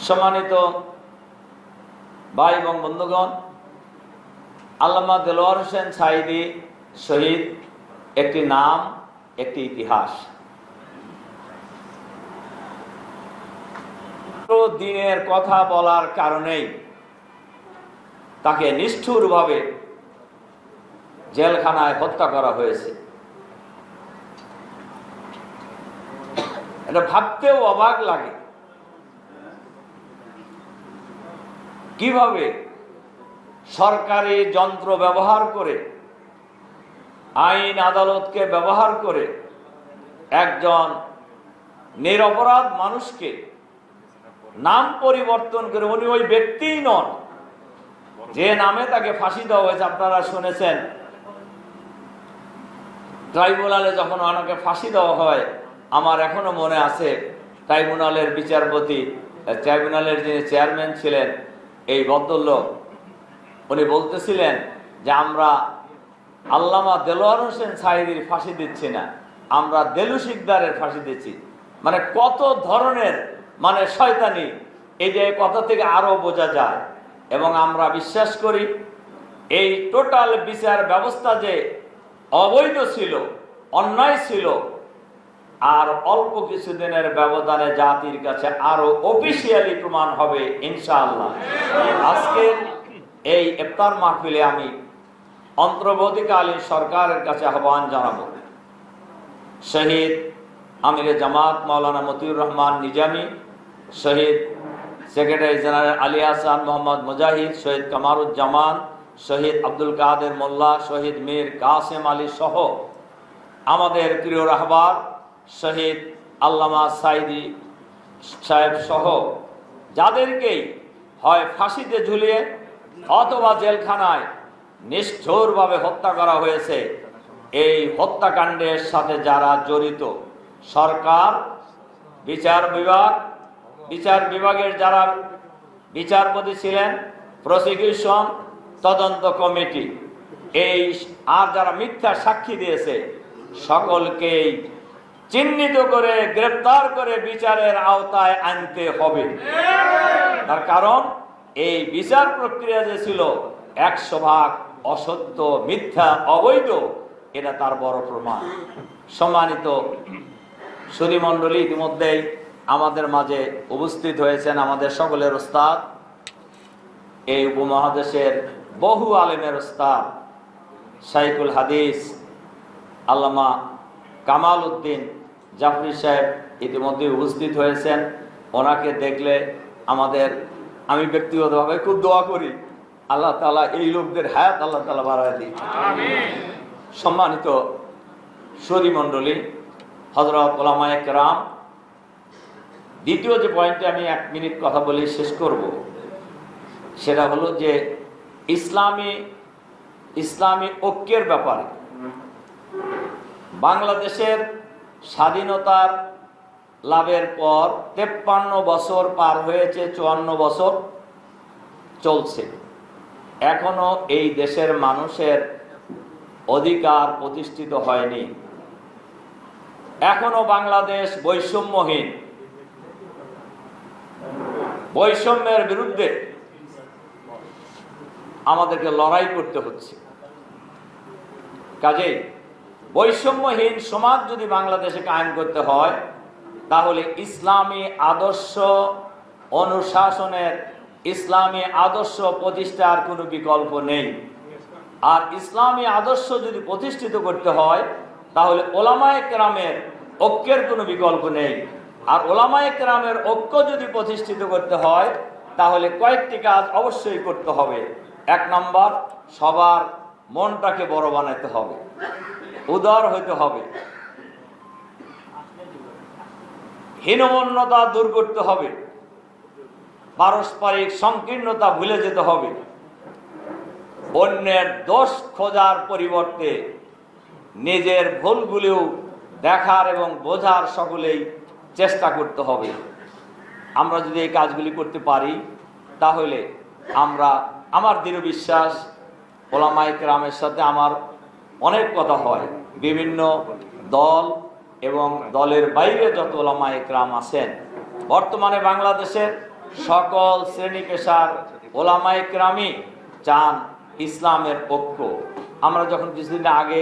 সম্মানিত ভাই এবং বন্ধুগণ, আল্লামা দেলোয়ার হোসেন সাঈদী শহীদ একটি নাম, একটি ইতিহাস। দিনের কথা বলার কারণেই তাকে নিষ্ঠুরভাবে জেলখানায় হত্যা করা হয়েছে। এটা ভাবতেও অবাক লাগে, কিভাবে সরকারি যন্ত্র ব্যবহার করে, আইন আদালতকে ব্যবহার করে একজন নিরপরাধ মানুষকে নাম পরিবর্তন করে, উনি ওই ব্যক্তিই নন যে নামে তাকে ফাঁসি দেওয়া হয়েছে। আপনারা শুনেছেন, ট্রাইব্যুনালে যখন ওনাকে ফাঁসি দেওয়া হয়, আমার এখনো মনে আছে, ট্রাইব্যুনালের বিচারপতি, ট্রাইব্যুনালের যিনি চেয়ারম্যান ছিলেন, এই ভদ্রলোক, উনি বলতেছিলেন যে আমরা আল্লামা দেলোয়ার হোসেন সাঈদীর ফাঁসি দিচ্ছি না, আমরা দেলু শিকদারের ফাঁসি দিচ্ছি। মানে কত ধরনের শয়তানি, এই যে কথা থেকে আরো বোঝা যায়। এবং আমরা বিশ্বাস করি এই টোটাল বিচার ব্যবস্থা যে অবৈধ ছিল, অন্যায় ছিল, আর অল্প কিছুদিনের ব্যবধানে জাতির কাছে আরো অফিসিয়ালি প্রমাণ হবে ইনশাআল্লাহ। আজকের এই ইফতার মাহফিলে আমি অন্তর্বর্তীকালীন সরকারের কাছে আহ্বান জানাবো, শহীদ আমিরে জামাত মাওলানা মতিউর রহমান নিজামী, শহীদ সেক্রেটারি জেনারেল আলী হাসান মোহাম্মদ মুজাহিদ, শহীদ কামারুজ্জামান, শহীদ আব্দুল কাদের মোল্লা, শহীদ মীর কাসেম আলী সহ আমাদের প্রিয় রাহবার শহীদ আল্লামা সাঈদী সাহেব সহ যাদেরকেই হয় ফাঁসিতে ঝুলিয়ে অথবা জেলখানায় নিষ্ঠুরভাবে হত্যা করা হয়েছে, এই হত্যাকাণ্ডের সাথে যারা জড়িত, সরকার, বিচার বিভাগের যারা বিচারপতি ছিলেন, প্রসিকিউশন, তদন্ত কমিটি, এই আর যারা মিথ্যা সাক্ষী দিয়েছে, সকলকেই চিহ্নিত করে গ্রেফতার করে বিচারের আওতায় আনতে হবে। তার কারণ এই বিচার প্রক্রিয়া যে ছিল 100% অসত্য, মিথ্যা, অবৈধ, এটা তার বড় প্রমাণ। সম্মানিত সুধী মণ্ডলী, ইতিমধ্যেই আমাদের মাঝে উপস্থিত হয়েছেন আমাদের সকলের ওস্তাদ, এই উপমহাদেশের বহু আলেমের ওস্তাদ শাইখুল হাদিস আল্লামা কামাল উদ্দিন জাফরি সাহেব ইতিমধ্যে উপস্থিত হয়েছেন। ওনাকে দেখলে আমি ব্যক্তিগতভাবে খুব দোয়া করি, আল্লাহ তাআলা এই লোকদের হায়াত আল্লাহ তাআলা বাড়ায় দিন। সম্মানিত সুধী মণ্ডলী, হযরত উলামায়ে কেরাম, দ্বিতীয় যে পয়েন্টে আমি 1 মিনিট কথা বলে শেষ করব, সেটা হলো যে ইসলামী ঐক্যের ব্যাপারে। বাংলাদেশের স্বাধীনতার লাভের পর 53 বছর পার হয়েছে, 54 বছর চলছে, এখনো এই দেশের মানুষের অধিকার প্রতিষ্ঠিত হয়নি। এখনো বাংলাদেশ বৈষম্যহীন। বৈষম্যের বিরুদ্ধে আমাদেরকে লড়াই করতে হচ্ছে। কাজেই বৈষম্যহীন সমাজ যদি বাংলাদেশে কায়েম করতে হয়, তাহলে ইসলামী আদর্শ অনুশাসনের, ইসলামী আদর্শ প্রতিষ্ঠার কোনো বিকল্প নেই। আর ইসলামী আদর্শ যদি প্রতিষ্ঠিত করতে হয়, তাহলে ওলামায়ে কেরামের ঐক্যের কোনো বিকল্প নেই। আর ওলামায়ে কেরামের ঐক্য যদি প্রতিষ্ঠিত করতে হয়, তাহলে কয়েকটি কাজ অবশ্যই করতে হবে। 1 নম্বর, সবার মনটাকে বড় বানাতে হবে, উদার হইতে হবে, হীনমন্যতা দূর করতে হবে, পারস্পরিক সংকীর্ণতা ভুলে যেতে হবে, অন্যের দোষ খোঁজার পরিবর্তে নিজের ভুলগুলিও দেখার এবং বোঝার সকলেই চেষ্টা করতে হবে। আমরা যদি এই কাজগুলি করতে পারি, তাহলে আমার দৃঢ় বিশ্বাস, ওলামায়ে কেরামের সাথে আমার অনেক কথা হয়, বিভিন্ন দল এবং দলের বাইরে যত ওলামায়ে কেরাম আছেন, বর্তমানে বাংলাদেশের সকল শ্রেণী পেশার ওলামায়ে কেরামই চান ইসলামের ঐক্য। আমরা যখন কিছুদিন আগে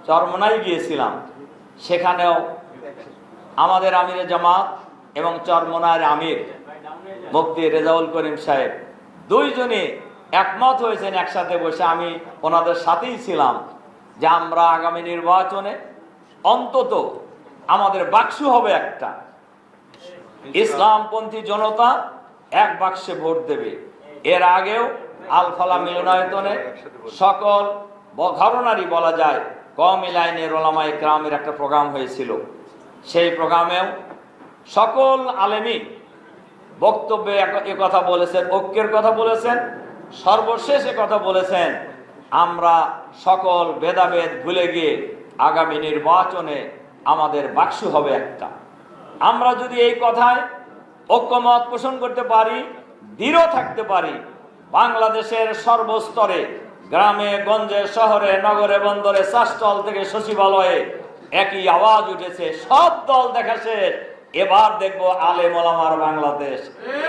চরমোনাই গিয়েছিলাম, সেখানেও আমাদের আমিরে জামাত এবং চরমোনার আমির মুফতি রেজাউল করিম সাহেব দুইজনই একমত হয়েছেন একসাথে বসে, আমি ওনাদের সাথেই ছিলাম, যে আমরা আগামী নির্বাচনে অন্তত আমাদের বাক্স হবে একটা, ইসলামপন্থী জনতা এক বাক্সে ভোট দেবে। এর আগেও আলফালা মিলনায়তনে সকল ঘরনারই বলা যায় কওমি লাইনের ওলামায়ে কেরামের একটা প্রোগ্রাম হয়েছিল। সেই প্রোগ্রামেও সকল আলেমী বক্তব্যে কথা বলেছেন, ঐক্যের কথা বলেছেন, সর্বশেষ কথা বলেছেন আমরা সকল ভেদাভেদ ভুলে গিয়ে আগামী নির্বাচনে আমাদের বাক্স হবে একটা। আমরা যদি এই কথায় ঐক্যমত পোষণ করতে পারি, দৃঢ় থাকতে পারি, বাংলাদেশের সর্বস্তরে গ্রামে গঞ্জে শহরে নগরে বন্দরে চাষস্থল থেকে সচিবালয়ে একই আওয়াজ উঠেছে, সব দল দেখা শেষ, এবার দেখবো আলেম ওলামার বাংলাদেশ।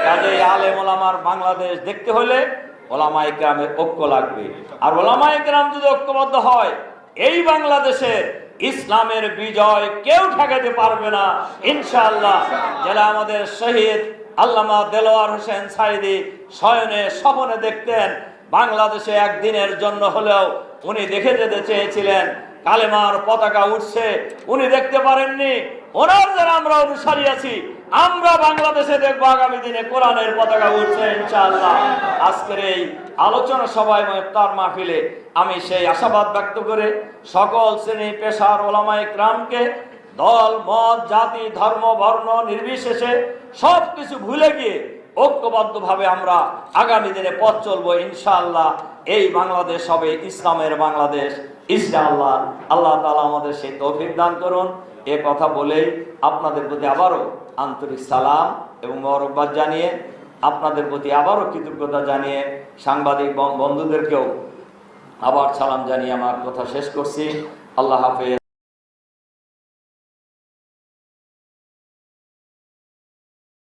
কাজেই আলেম ওলামার বাংলাদেশ দেখতে হলে ওলামায়ে কেরামের ঐক্য লাগবে। আর ওলামায়ে কেরাম যদি ঐক্যবদ্ধ হয়, এই বাংলাদেশের ইসলামের বিজয় কেউ ঠেকাতে পারবে না ইনশাআল্লাহ। যারা আমাদের শহীদ আল্লামা দেলোয়ার হোসেন সাঈদী শয়নে স্বপ্নে দেখতেন বাংলাদেশে একদিনের জন্য হলেও উনি দেখে যেতে চেয়েছিলেন কালেমার পতাকা উঠছে, উনি দেখতে পারেননি। ওনার যারা আমরা অনুসারী আছি, আমরা বাংলাদেশে দেখবো আগামী দিনে কোরআনের পতাকা উঠছে ইনশাআল্লাহ। আজকের এই আলোচনা সভায় ইফতার মাহফিলে আমি সেই আশাবাদ ব্যক্ত করে সকল শ্রেণী পেশার ওলামায়ে কেরামকে দল মত জাতি ধর্ম বর্ণ নির্বিশেষে সবকিছু ভুলে গিয়ে ঐক্যবদ্ধভাবে আমরা আগামী দিনে পথ চলবো ইনশাআল্লাহ। এই বাংলাদেশ হবে ইসলামের বাংলাদেশ ইনশাআল্লাহ। আল্লাহ তাআলা আমাদের সেই তৌফিক দান করুন। এ কথা বলেই আপনাদের প্রতি আবারও আন্তরিক সালাম এবং মোবারকবাদ জানিয়ে, আপনাদের প্রতি আবারও কৃতজ্ঞতা জানিয়ে, সাংবাদিক বন্ধুদেরকেও আবার সালাম জানিয়ে আমার কথা শেষ করছি। আল্লাহ হাফেজ।